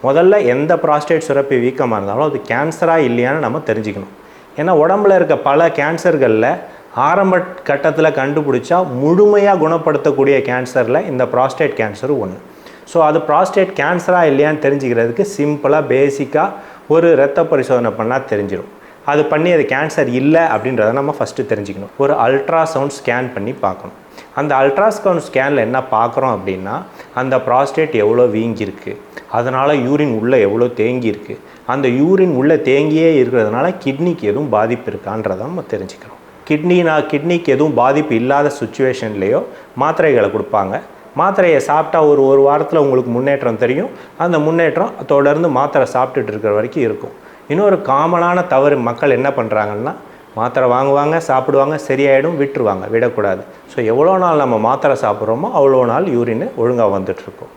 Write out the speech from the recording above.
முதல்ல எந்த ப்ராஸ்டேட் சுரப்பி வீக்கமாக இருந்தாலும் அது கேன்சராக இல்லையான்னு நம்ம தெரிஞ்சுக்கணும். ஏன்னா உடம்புல இருக்க பல கேன்சர்களில் ஆரம்ப கட்டத்தில் கண்டுபிடிச்சா முழுமையாக குணப்படுத்தக்கூடிய கேன்சரில் இந்த ப்ராஸ்டேட் கேன்சரும் ஒன்று. ஸோ அது ப்ராஸ்டேட் கேன்சராக இல்லையான்னு தெரிஞ்சுக்கிறதுக்கு சிம்பிளாக பேசிக்காக ஒரு இரத்த பரிசோதனை பண்ணால் தெரிஞ்சிடும். அது பண்ணி அது கேன்சர் இல்லை அப்படின்றத நம்ம ஃபஸ்ட்டு தெரிஞ்சுக்கணும். ஒரு அல்ட்ராசவுண்ட் ஸ்கேன் பண்ணி பார்க்கணும். அந்த அல்ட்ராசவுண்ட் ஸ்கேனில் என்ன பார்க்குறோம் அப்படின்னா, அந்த ப்ராஸ்டேட் எவ்வளோ வீங்கியிருக்கு, அதனால் யூரின் உள்ளே எவ்வளோ தேங்கியிருக்கு, அந்த யூரின் உள்ளே தேங்கியே இருக்கிறதுனால கிட்னிக்கு எதுவும் பாதிப்பு இருக்கான்றதை நம்ம தெரிஞ்சுக்கிறோம். கிட்னிக்கு எதுவும் பாதிப்பு இல்லாத சுச்சுவேஷன்லேயோ மாத்திரைகளை கொடுப்பாங்க. மாத்திரையை சாப்பிட்டா ஒரு வாரத்தில் உங்களுக்கு முன்னேற்றம் தெரியும். அந்த முன்னேற்றம் தொடர்ந்து மாத்திரை சாப்பிட்டுட்டு இருக்கிற வரைக்கும் இருக்கும். இன்னொரு காமனான தவறு மக்கள் என்ன பண்ணுறாங்கன்னா, மாத்திரை வாங்குவாங்க, சாப்பிடுவாங்க, சரியாயிடும், விட்டுருவாங்க. விடக்கூடாது. ஸோ எவ்வளோ நாள் நம்ம மாத்திரை சாப்பிட்றோமோ அவ்வளோ நாள் யூரின் ஒழுங்காக வந்துட்டுருக்கும்.